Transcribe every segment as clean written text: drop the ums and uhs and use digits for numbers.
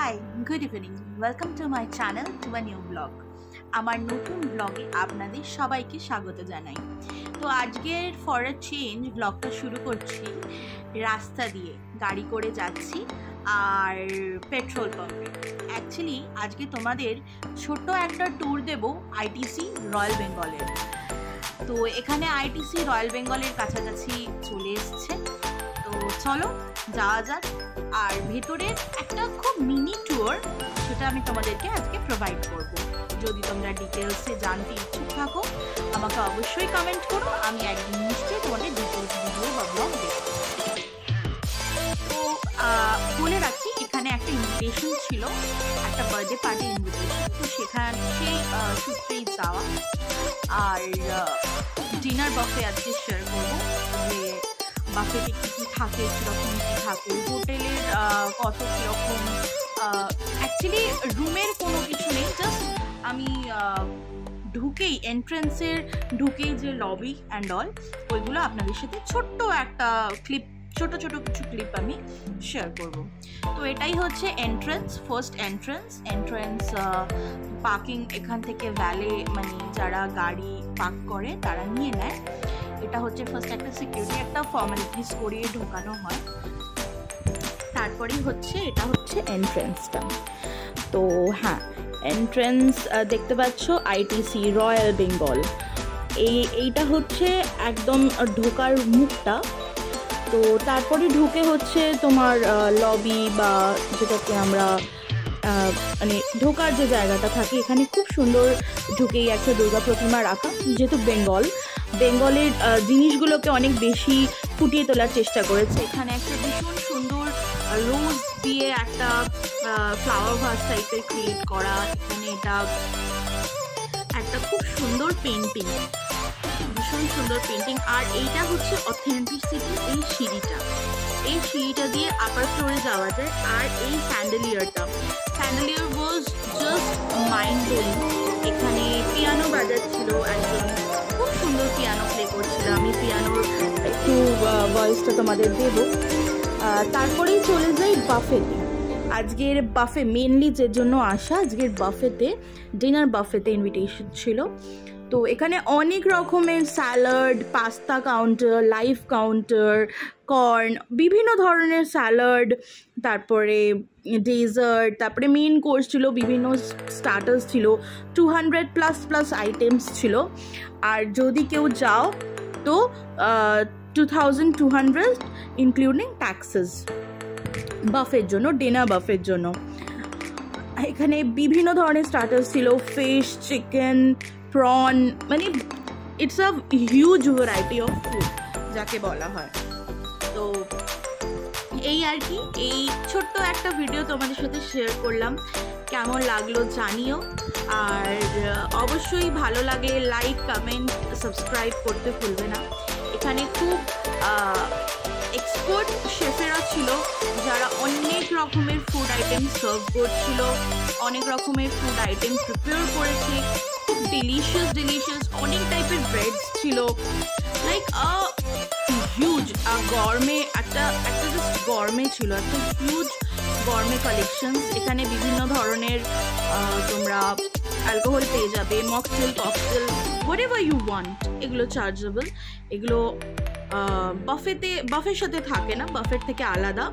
Hi, good evening. Welcome to my channel to a new vlog. আমার নতুন ব্লগে আপনাদের সবাইকে স্বাগত জানাই। তো আজকের ফর আ চেঞ্জ ব্লগটা শুরু করছি রাস্তা দিয়ে, গাড়ি করে যাচ্ছি আর পেট্রোল পাম্পে। অ্যাকচুয়ালি আজকে তোমাদের ছোট্ট একটা ট্যুর দেব আইটিসি রয়্যাল বেঙ্গলের। তো এখানে আইটিসি রয়্যাল বেঙ্গলের কাছাকাছি চলে এসছে, তো চলো যাওয়া যাক। আর ভেতরের একটা খুব মিনি ট্যুর সেটা আমি তোমাদেরকে আজকে প্রোভাইড করব। যদি তোমরা ডিটেলসে জানতে ইচ্ছুক থাকো আমাকে অবশ্যই কমেন্ট করো, আমি একদিন নিশ্চয়ই তোমাদের ডিটেলস ভিডিও বা ব্লগ দেবো। তো বলে রাখি, এখানে একটা ইনভিটেশন ছিল, একটা বার্থডে পার্টি ইনভিটেশন, তো সেখানে সেই সূত্রেই যাওয়া। আর ডিনার বাফে আজকে শেয়ার করবো যে বাফেতে কী কী থাকে, কীরকম কী থাকে, হোটেলের কত কীরকম। অ্যাকচুয়ালি রুমের কোনো কিছু নেই, জাস্ট আমি ঢুকেই এন্ট্রেন্সের ঢুকেই যে লবি অ্যান্ড অল ওইগুলো আপনাদের সাথে ছোট্ট একটা ক্লিপ, ছোট ছোট কিছু ক্লিপ আমি শেয়ার করব। তো এটাই হচ্ছে এন্ট্রেন্স, ফার্স্ট এন্ট্রেন্স পার্কিং এখান থেকে ভ্যালে, মানে যারা গাড়ি পার্ক করে তারা নিয়ে নেয়। এটা হচ্ছে ফার্স্ট একটা সিকিউরিটি, একটা ফর্মালিটিস করিয়ে ঢোকানো হয়। তারপরেই হচ্ছে এটা হচ্ছে এন্ট্রেন্সটা। তো হ্যাঁ, এন্ট্রেন্স দেখতে পাচ্ছ আইটিসি রয়্যাল বেঙ্গল, এইটা হচ্ছে একদম ঢোকার মুখটা। তো তারপরে ঢুকে হচ্ছে তোমার লবি বা যেটাকে আমরা মানে ঢোকার যে জায়গাটা থাকে, এখানে খুব সুন্দর ঢুকেই একটা দুর্গা প্রতিমা রাখা। যেহেতু বেঙ্গলের জিনিসগুলোকে অনেক বেশি ফুটিয়ে তোলার চেষ্টা করেছে। এখানে একটা ভীষণ সুন্দর রোজ দিয়ে একটা ফ্লাওয়ার ভাস টাইপের ক্রিয়েট করা। এখানে এটা একটা খুব সুন্দর পেন্টিং, ভীষণ সুন্দর পেন্টিং। আর এইটা হচ্ছে অথেন্টিসিটি, এই সিঁড়িটা দিয়ে আপার ফ্লোরে যাওয়া যায়। আর এই chandelier was just mind blowing. এখানে পিয়ানো বাজাচ্ছিল একজন, খুব সুন্দর পিয়ানো প্লে করছিল। আমি পিয়ানোর একটু ভয়েসটা তোমাদের দেব। তারপরেই চলে যাই বাফেতে। আজকের বাফে মেনলি যে জন্য আসা, আজকের বাফেতে ডিনার বাফেতে ইনভিটেশন ছিল। তো এখানে অনেক রকমের salad, pasta counter, live counter, corn, বিভিন্ন ধরনের স্যালাড, তারপরে ডেজার্ট, তারপরে মেন কোর্স ছিল, বিভিন্ন স্টার্টার্স ছিল, 200+ আইটেমস ছিল। আর যদি কেউ যাও তো 2200 ইনক্লুডিং ট্যাক্সেস বাফের জন্য, ডিনার বাফের জন্য। এখানে বিভিন্ন ধরনের স্টার্টার্স ছিল, ফিশ, চিকেন, প্রন, মানে it's a huge variety of food যাকে বলা হয়। তো এই আর কি, এই ছোট্ট একটা ভিডিও তোমাদের সাথে শেয়ার করলাম। কেমন লাগলো জানিও, আর অবশ্যই ভালো লাগে লাইক, কমেন্ট, সাবস্ক্রাইব করতে ভুলবে না। এখানে খুব এক্সপার্ট শেফেরা ছিল যারা অনেক রকমের ফুড আইটেম সার্ভ করছিল, অনেক রকমের ফুড আইটেম প্রিপেয়ার করেছে, খুব ডিলিশিয়াস অনেক টাইপের ব্রেডস ছিল। লাইক হিউজ গরমে একটা জাস্ট গরমে ছিল, একটা হিউজ গরমে কালেকশনস। এখানে বিভিন্ন ধরনের তোমরা অ্যালকোহল পেয়ে যাবে, mocktail, cocktail, whatever you want. এগুলো চার্জেবল, এগুলো বাফের সাথে থাকে না, বাফের থেকে আলাদা।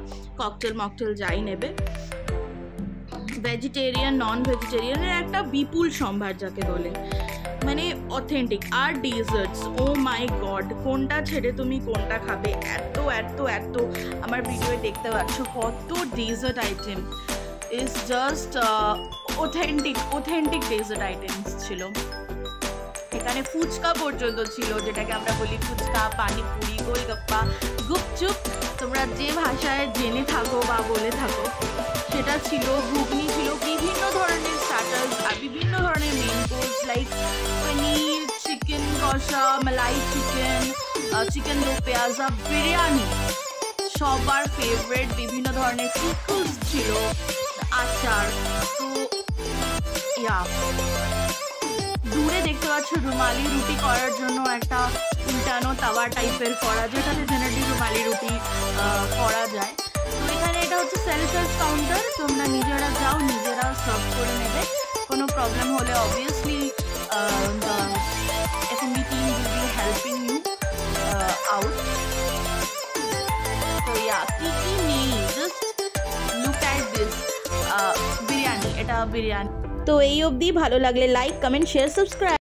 মকটেল যাই নেবে। ভেজিটেরিয়ান, নন ভেজিটেরিয়ানের একটা বিপুল সম্ভার যাকে বলে, মানে অথেন্টিক। আর ডেজার্টস, ও মাই গড, কোনটা ছেড়ে তুমি কোনটা খাবে, এত আমার ভিডিওয়ে দেখতে পাচ্ছ কত dessert item. Is just authentic dessert items ছিল। এখানে ফুচকা পর্যন্ত ছিল, যেটাকে আমরা বলি ফুচকা, পানিপুরি, গোলগাপ্পা, গুপচুপ, তোমরা যে ভাষায় জেনে থাকো বা বলে থাকো সেটা ছিল। ঘুগনি ছিল, বিভিন্ন ধরনের স্টার্টার্স আর বিভিন্ন ধরনের মেন কোর্স, লাইক পনির, চিকেন কষা, মালাই চিকেন দো পেঁয়াজা, বিরিয়ানি, সবার ফেভারিট। বিভিন্ন ধরনের পিকলস ছিল, আচার। তো দূরে দেখতে পাচ্ছ রুমালি রুটি করার জন্য একটা উল্টানো তাওয়া টাইপের করা, যেটাতে জেনারেলি রুমালি রুটি করা যায়। তো এখানে এটা হচ্ছে সেলফ সার্ভ কাউন্টার, তোমরা নিজেরা যাও, নিজেরা সার্ভ করে নেবে। কোনো প্রবলেম হলে obviously the F&B team will be helping you out. So yeah, কি নেই, just look at this biryani, এটা বিরিয়ানি। তো এই অবধি, ভালো লাগলে লাইক, কমেন্ট, শেয়ার, সাবস্ক্রাইব।